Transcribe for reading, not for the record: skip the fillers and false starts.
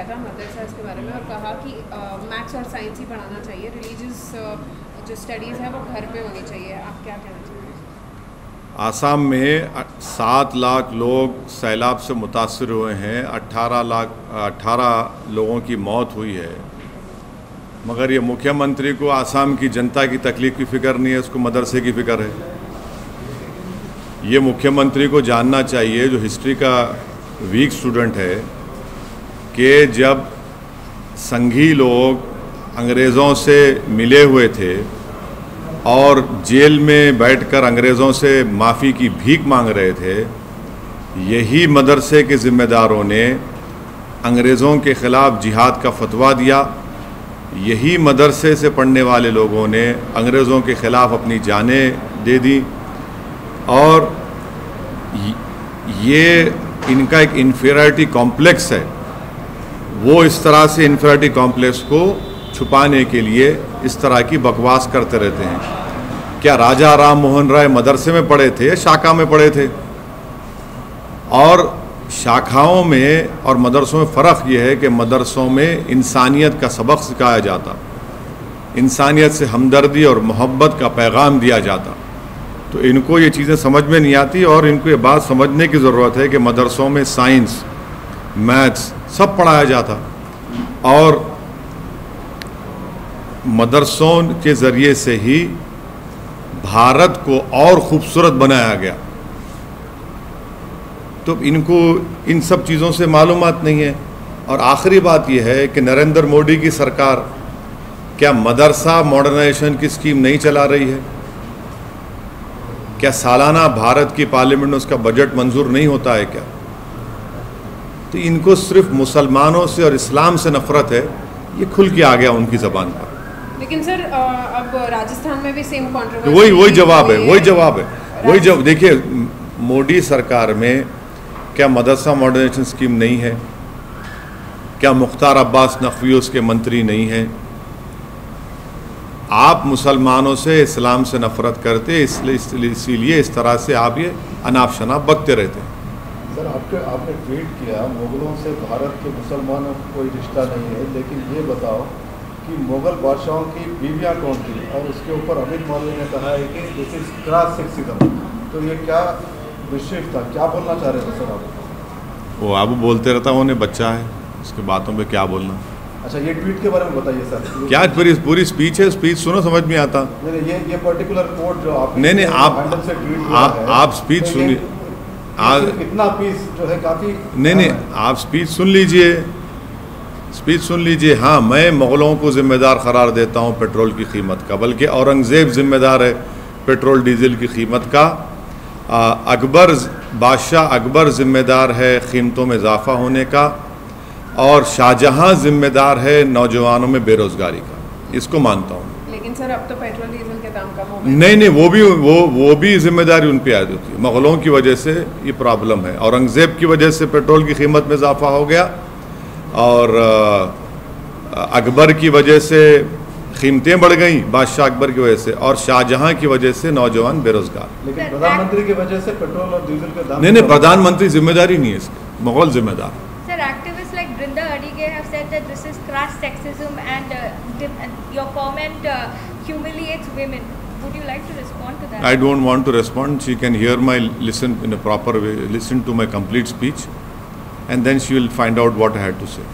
किया था मदरसा के बारे में और कहा कि मैथ्स और साइंस ही पढ़ाना चाहिए, रिलीजियस जो स्टडीज़ है वो घर पे होनी चाहिए। आप क्या कहना चाहिए? आसाम में 7 लाख लोग सैलाब से मुतासर हुए हैं, 18 लोगों की मौत हुई है, मगर ये मुख्यमंत्री को आसाम की जनता की तकलीफ़ की फ़िक्र नहीं है, उसको मदरसे की फ़िक्र है। ये मुख्यमंत्री को जानना चाहिए, जो हिस्ट्री का वीक स्टूडेंट है, कि जब संघी लोग अंग्रेज़ों से मिले हुए थे और जेल में बैठकर अंग्रेज़ों से माफ़ी की भीख मांग रहे थे, यही मदरसे के ज़िम्मेदारों ने अंग्रेज़ों के ख़िलाफ़ जिहाद का फतवा दिया। यही मदरसे से पढ़ने वाले लोगों ने अंग्रेज़ों के ख़िलाफ़ अपनी जानें दे दी और ये इनका एक इन्फीरियरिटी कॉम्प्लेक्स है। वो इस तरह से इन्फीरियरिटी कॉम्प्लेक्स को छुपाने के लिए इस तरह की बकवास करते रहते हैं। क्या राजा राम मोहन राय मदरसे में पढ़े थे या शाखा में पढ़े थे? और शाखाओं में और मदरसों में फ़र्क ये है कि मदरसों में इंसानियत का सबक सिखाया जाता, इंसानियत से हमदर्दी और मोहब्बत का पैगाम दिया जाता। तो इनको ये चीज़ें समझ में नहीं आती और इनको ये बात समझने की ज़रूरत है कि मदरसों में साइंस, मैथ्स सब पढ़ाया जाता और मदरसों के ज़रिए से ही भारत को और ख़ूबसूरत बनाया गया। तो इनको इन सब चीज़ों से मालूमात नहीं है। और आखिरी बात यह है कि नरेंद्र मोदी की सरकार क्या मदरसा मॉडर्नाइजेशन की स्कीम नहीं चला रही है? क्या सालाना भारत की पार्लियामेंट में उसका बजट मंजूर नहीं होता है क्या? तो इनको सिर्फ मुसलमानों से और इस्लाम से नफरत है, ये खुल के आ गया उनकी ज़बान पर। लेकिन सर अब राजस्थान में भी सेम कंट्रोवर्सी, वही जवाब है। देखिए, मोदी सरकार में क्या मदरसा मॉडर्नाइजेशन स्कीम नहीं है? क्या मुख्तार अब्बास नकवी उसके मंत्री नहीं हैं? आप मुसलमानों से, इस्लाम से नफरत करते, इसीलिए इस तरह से आप ये अनाप शनाप बकते रहते हैं। सर, आपने ट्वीट किया मुग़लों से भारत के मुसलमानों का कोई रिश्ता नहीं है, लेकिन ये बताओ कि मुग़ल बादशाहों की बीवियाँ कौन थी? और उसके ऊपर अमित मौलवी ने कहा है कि दिस इज क्रॉस सेक्सिज्म। तो ये क्या विषय था, क्या बोलना चाह रहे थे सर आप? वो अब बोलते रहता, उन्हें बच्चा है, उसके बातों पे क्या बोलना। अच्छा, ये ट्वीट के बारे में बताइए सर। क्या पूरी स्पीच है? स्पीच सुनो, समझ में आता। नहीं, ये पर्टिकुलर कोड जो आप नहीं आप स्पीच सुनिए। इतना पीस जो है काफ़ी नहीं आप स्पीच सुन लीजिए। हाँ, मैं मुग़लों को ज़िम्मेदार करार देता हूँ पेट्रोल की कीमत का, बल्कि औरंगज़ेब ज़िम्मेदार है पेट्रोल डीज़ल की कीमत का। बादशाह अकबर ज़िम्मेदार है कीमतों में इजाफ़ा होने का, और शाहजहाँ ज़िम्मेदार है नौजवानों में बेरोज़गारी का। इसको मानता हूँ। लेकिन सर अब तो पेट्रोल डीजल के दाम कम हो गए। नहीं, वो भी जिम्मेदारी उन पे आयद होती है। मुग़लों की वजह से ये प्रॉब्लम है। औरंगज़ेब की वजह से पेट्रोल की कीमत में इजाफा हो गया और अकबर की वजह से कीमतें बढ़ गई, बादशाह अकबर की वजह से, और शाहजहाँ की वजह से नौजवान बेरोजगार। लेकिन प्रधानमंत्री की वजह से पेट्रोल और डीजल के दाम नहीं, प्रधानमंत्री जिम्मेदारी नहीं है इसकी, मुग़ल जिम्मेदार। Sir, activists like Brinda Adige have said that this is crass sexism and your comment humiliates women. Would you like to respond to that? I don't want to respond. She can listen in a proper way, listen to my complete speech, and then she will find out what I had to say.